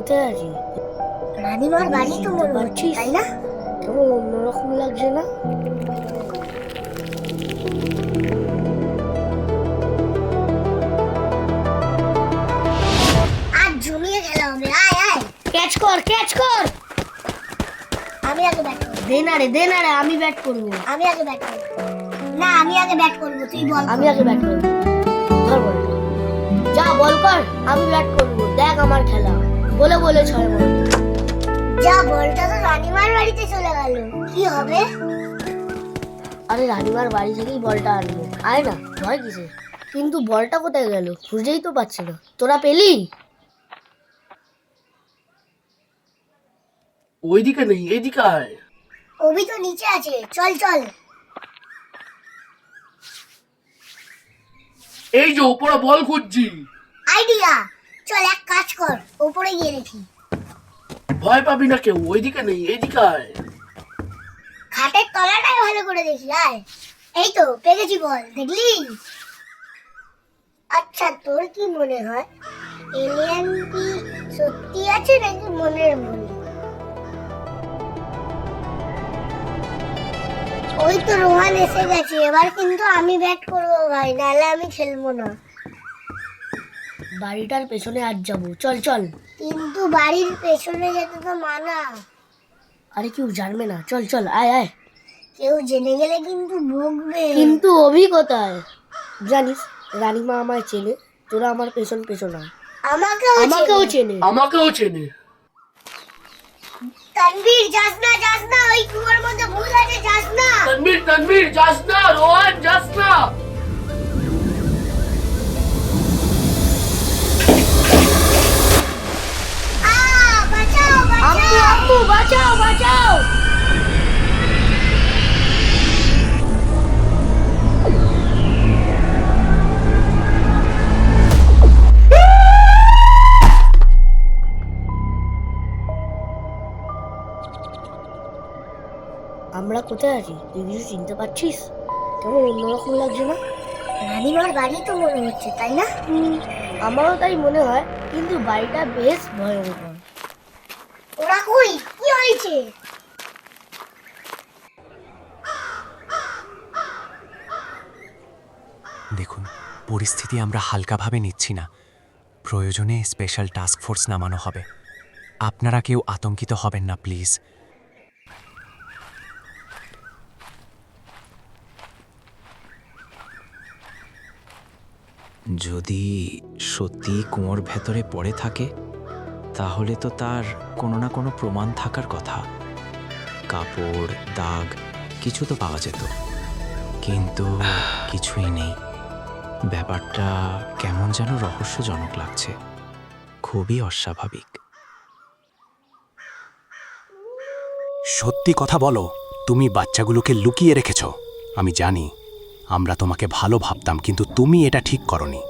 কোথায় আছি? রানীমার বাড়ি তো মনে হচ্ছে, তাই না? কেমন অন্যরকম লাগছে না? আজ জমিয়ে খেলা হবে। আয় আয়, ক্যাচ কর, ক্যাচ কর। আমি আগে ব্যাট করব। দে না রে, আমি ব্যাট করবো। আমি আগে ব্যাট করব। না, আমি আগে ব্যাট করব, তুই বল। আমি আগে ব্যাট করবো। ধর বলটা, যা বল কর, আমি ব্যাট করবো। দেখ আমার খেলা, বলে বলে ছয় মার। যা, বলটা তো রানীমার বাড়িতে চলে গেল, কি হবে? আরে রানীমার বাড়ি থেকেই বলটা আনবো, আয় না, ভয় কিসে? কিন্তু বলটা কোথায় গেল? খুঁজেই তো পাচ্ছি না। তোরা পেলি? ওইদিকে নেই, এইদিকে আয়। অভি তো নিচে আছে, চল চল। এই যে উপরে বল খুঁজছি। আইডিয়া, চল এক কাজ কর, উপরে গিয়ে দেখি। ভয় পাবি না কেউ, ওইদিকে নেই, এইদিকে আয়। খাটের তলাটাই ভালো করে দেখি, আয়। এই তো পেয়েছি বল, দেখলি? আচ্ছা, তোর কি মনে হয় এলিয়েন কি সত্যি আছে নাকি মনের ভুল? ওই তো রোহান এসে গেছে, এবার কিন্তু আমি ব্যাট করবো ভাই, নাহলে আমি খেলবো না। বাড়িটার পেছনে আজ যাবো, চল চল। কিন্তু বাড়ির পেছনে যেতে তো মানা। আরে কেউ জানবে না, চল চল, আয় আয়। কেউ জেনে গেলে কিন্তু বকবে। কিন্তু অভিজ্ঞতায় জানিস, রানীমা আমায় চেনে, তোরা আমার পেছন পেছন আয়। আমাকেও চেনে। আমাকেও চেনে। তানভীর, যাস না, ওই কুয়োর মধ্যে ভূত আছে, যাস না। তানভীর যাস না, রোহান যাস না। বাঁচাও আম্মু আম্মু, বাঁচাও বাঁচাও। আমরা কোথায় আছি? তুই কিছু চিনতে পারছিস? কেমন অন্যরকম লাগছে না? রানীমার বাড়ি তো মনে হচ্ছে, তাই না? আমারও তাই মনে হয়, কিন্তু বাড়িটা বেশ ভয়ঙ্কর। ওরা কই, কি হয়েছে? দেখুন, পরিস্থিতি আমরা হালকাভাবে নিচ্ছি না। প্রয়োজনে স্পেশাল টাস্ক ফোর্স নামানো হবে। আপনারা কেউ আতঙ্কিত হবেন না প্লিজ। যদি সত্যি কুয়োর ভেতরে পড়ে থাকে, তাহলে তো তার কোনো না কোনো প্রমাণ থাকার কথা। কাপড়, দাগ, কিছু তো পাওয়া যেত, কিন্তু কিছুই নেই। ব্যাপারটা কেমন যেন রহস্যজনক লাগছে, খুবই অস্বাভাবিক। সত্যি কথা বলো, তুমি বাচ্চাগুলোকে লুকিয়ে রেখেছ। আমি জানি আমরা তোমাকে ভালো ভাবতাম, কিন্তু তুমি এটা ঠিক করনি।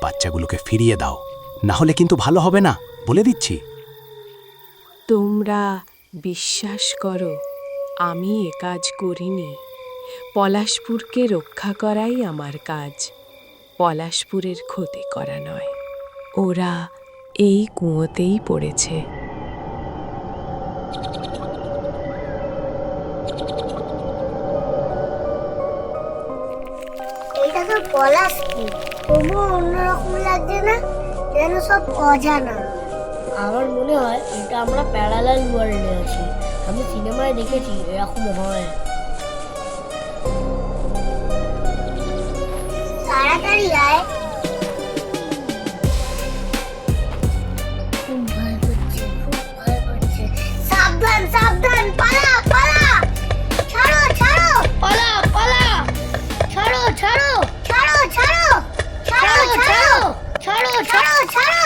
বাচ্চাগুলোকে ফিরিয়ে দাও, না হলে কিন্তু ভালো হবে না, বলে দিচ্ছি। তোমরা বিশ্বাস করো, আমি এ কাজ করিনি। পলাশপুরকে রক্ষা করাই আমার কাজ, পলাশপুরের ক্ষতি করা নয়। ওরা এই কুয়োতেই পড়েছে। এটা তো পলাশপুর, তবুও অন্যরকম লাগছে না, যেন সব অজানা। আমার মনে হয় এটা আমরা প্যারালাল ওয়ার্ল্ডে আছি। আমি সিনেমায় দেখেছি এরকম হয়। তাড়াতাড়ি আয়। খুব ভয় করছে, খুব ভয় করছে। সাবধান সাবধান, পালা পালা। ছাড়ো ছাড়ো, পালা পালা, ছাড়ো ছাড়ো, ছাড়ো ছাড়ো, ছাড়ো ছাড়ো, ছাড়ো ছাড়ো ছাড়ো।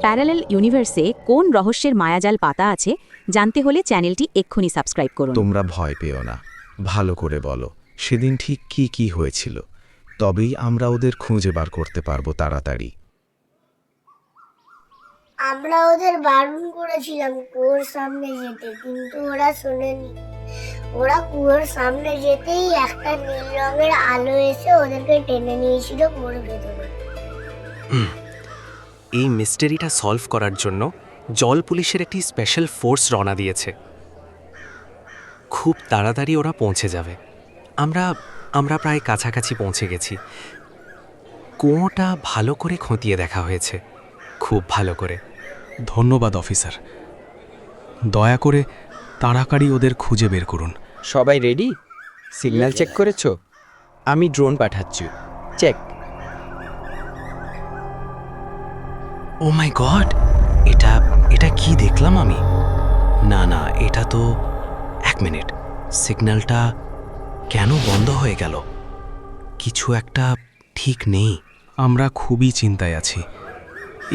প্যারালেল ইউনিভার্সে কোন রহস্যের মায়াজাল পাতা আছে জানতে হলে চ্যানেলটি এক্ষুনি সাবস্ক্রাইব করুন। তোমরা ভয় পেও না, ভালো করে বলো সেদিন ঠিক কি কি হয়েছিল, তবেই আমরা ওদের খুঁজে বার করতে পারবো তাড়াতাড়ি। আমরা ওদের বারণ করেছিলাম কুয়োর সামনে যেতে, কিন্তু ওরা শোনেনি। ওরা কুয়োর সামনে যেতেই একটা নীল রঙের আলো এসে ওদেরকে টেনে নিয়েছিল কুয়োর ভেতরে। এই মিস্টেরিটা সলভ করার জন্য জল পুলিশের একটি স্পেশাল ফোর্স রওনা দিয়েছে। খুব তাড়াতাড়ি ওরা পৌঁছে যাবে। আমরা প্রায় কাছাকাছি পৌঁছে গেছি। কুয়োটা ভালো করে খতিয়ে দেখা হয়েছে, খুব ভালো করে। ধন্যবাদ অফিসার, দয়া করে তাড়াতাড়ি ওদের খুঁজে বের করুন। সবাই রেডি? সিগন্যাল চেক করেছো? আমি ড্রোন পাঠাচ্ছি, চেক। ও মাই গড, এটা কি দেখলাম আমি? না, এটা তো... এক মিনিট, সিগন্যালটা কেন বন্ধ হয়ে গেল? কিছু একটা ঠিক নেই। আমরা খুবই চিন্তায় আছি।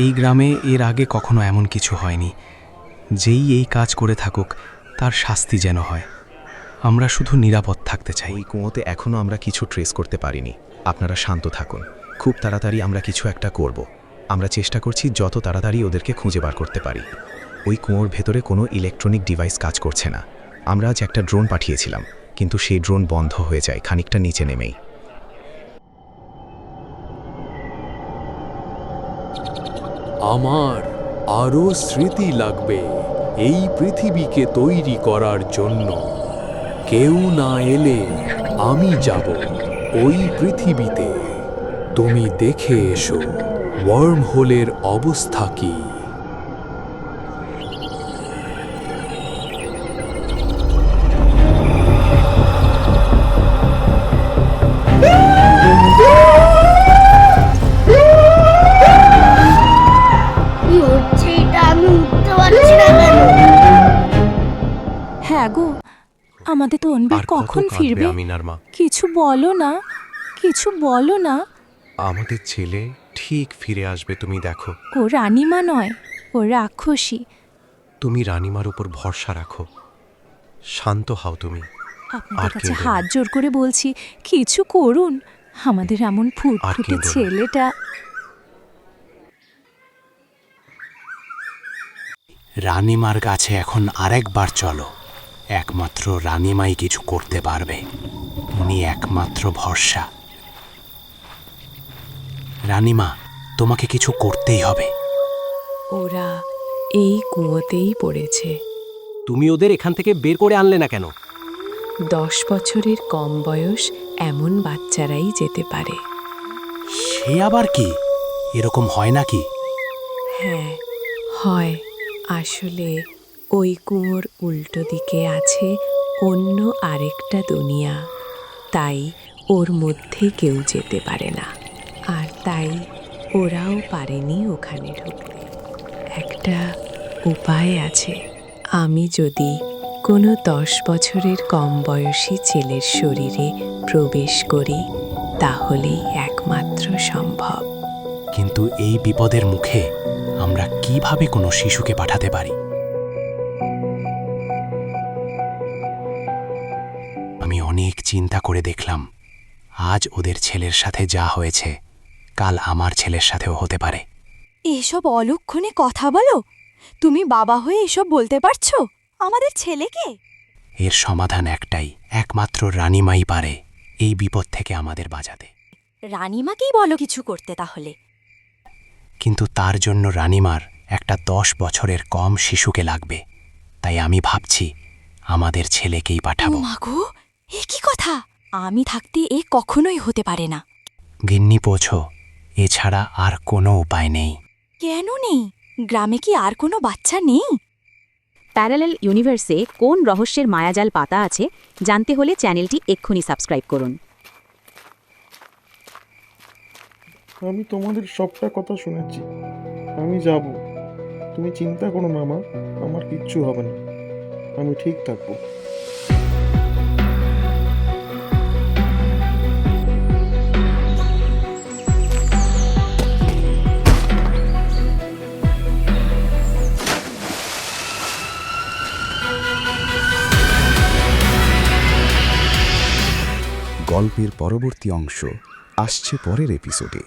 এই গ্রামে এর আগে কখনো এমন কিছু হয়নি। যেই এই কাজ করে থাকুক তার শাস্তি যেন হয়। আমরা শুধু নিরাপদ থাকতে চাই। ওই কুয়োতে এখনও আমরা কিছু ট্রেস করতে পারিনি। আপনারা শান্ত থাকুন, খুব তাড়াতাড়ি আমরা কিছু একটা করব। আমরা চেষ্টা করছি যত তাড়াতাড়ি ওদেরকে খুঁজে বার করতে পারি। ওই কুয়োর ভেতরে কোনো ইলেকট্রনিক ডিভাইস কাজ করছে না। আমরা আজ একটা ড্রোন পাঠিয়েছিলাম, কিন্তু সেই ড্রোন বন্ধ হয়ে যায় খানিকটা নিচে নেমেই। আমার আরও স্মৃতি লাগবে এই পৃথিবীকে তৈরি করার জন্য। কেউ না এলে আমি যাব ওই পৃথিবীতে। তুমি দেখে এসো ওয়ার্ম হোলের অবস্থা কি। কি হচ্ছে এটা? আমি উঠতে পারছি না কেন? হ্যাঁ গো, আমাদের তো অনবীর কখন ফিরবে? আমিনার মা, কিছু বলো না, কিছু বলো না। আমাদের ছেলে ঠিক ফিরে আসবে, তুমি দেখো। ও রানীমা নয়, ও রাক্ষসী। তুমি রানীমার উপর ভরসা রাখো, শান্ত হও তুমি। আপনাদের কাছে হাত জোর করে বলছি, কিছু করুন। আমাদের এমন ফুটফুটে ছেলেটা। রানীমার কাছে এখন আরেকবার চলো। একমাত্র রানীমাই কিছু করতে পারবে। উনি একমাত্র ভরসা। রানীমা, তোমাকে কিছু করতেই হবে। ওরা এই কুয়োতেই পড়েছে। তুমি ওদের এখান থেকে বের করে আনলে না কেন? 10 বছরের কম বয়স এমন বাচ্চারাই যেতে পারে। সে আবার কি? এরকম হয় নাকি? হ্যাঁ হয়। আসলে ওই কুয়োর উল্টো দিকে আছে অন্য আরেকটা দুনিয়া। তাই ওর মধ্যে কেউ যেতে পারে না, আর তাই ওরাও পারেনি ওখানে ঢুকতে। একটা উপায় আছে। আমি যদি কোনো 10 বছরের কম বয়সী ছেলের শরীরে প্রবেশ করি, তাহলেই একমাত্র সম্ভব। কিন্তু এই বিপদের মুখে আমরা কিভাবে কোনো শিশুকে পাঠাতে পারি? আমি অনেক চিন্তা করে দেখলাম, আজ ওদের ছেলের সাথে যা হয়েছে, কাল আমার ছেলের সাথেও হতে পারে। এসব অলক্ষণে কথা বলো? তুমি বাবা হয়ে এসব বলতে পারছো আমাদের ছেলেকে? এর সমাধান একটাই, একমাত্র রানীমাই পারে এই বিপদ থেকে আমাদের বাঁচাতে। রানীমাকেই বলো কিছু করতে তাহলে। কিন্তু তার জন্য রানীমার একটা 10 বছরের কম শিশুকে লাগবে। তাই আমি ভাবছি আমাদের ছেলেকেই পাঠাবো। মাগো, এ কি কথা? আমি থাকতে এ কখনোই হতে পারে না। গিন্নি পৌঁছো, এছাড়া আর কোনো উপায় নেই। কেন নেই? গ্রামে কি আর কোনো বাচ্চা নেই? প্যারালেল ইউনিভার্সে কোন রহস্যের মায়াজাল পাতা আছে জানতে হলে চ্যানেলটি এক্ষুনি সাবস্ক্রাইব করুন। আমি তোমাদের সবটা কথা শুনেছি। আমি যাব। তুমি চিন্তা করো না মা, আমার কিচ্ছু হবে না। আমি ঠিক থাকবো। গল্পের পরবর্তী অংশ আসছে পরের এপিসোডে।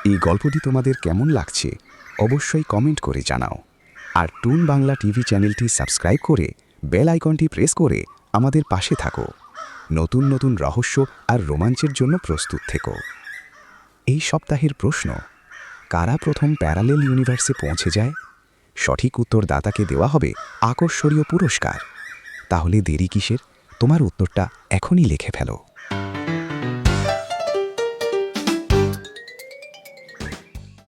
এই গল্পটি তোমাদের কেমন লাগছে অবশ্যই কমেন্ট করে জানাও। আর টুন বাংলা টিভি চ্যানেলটি সাবস্ক্রাইব করে বেল আইকনটি প্রেস করে আমাদের পাশে থাকো। নতুন নতুন রহস্য আর রোমাঞ্চের জন্য প্রস্তুত থেকো। এই সপ্তাহের প্রশ্ন, কারা প্রথম প্যারালেল ইউনিভার্সে পৌঁছে যায়? সঠিক উত্তরদাতাকে দেওয়া হবে আকর্ষণীয় পুরস্কার। তাহলে দেরি কিসের? তোমার উত্তরটা এখনই লিখে ফেলো।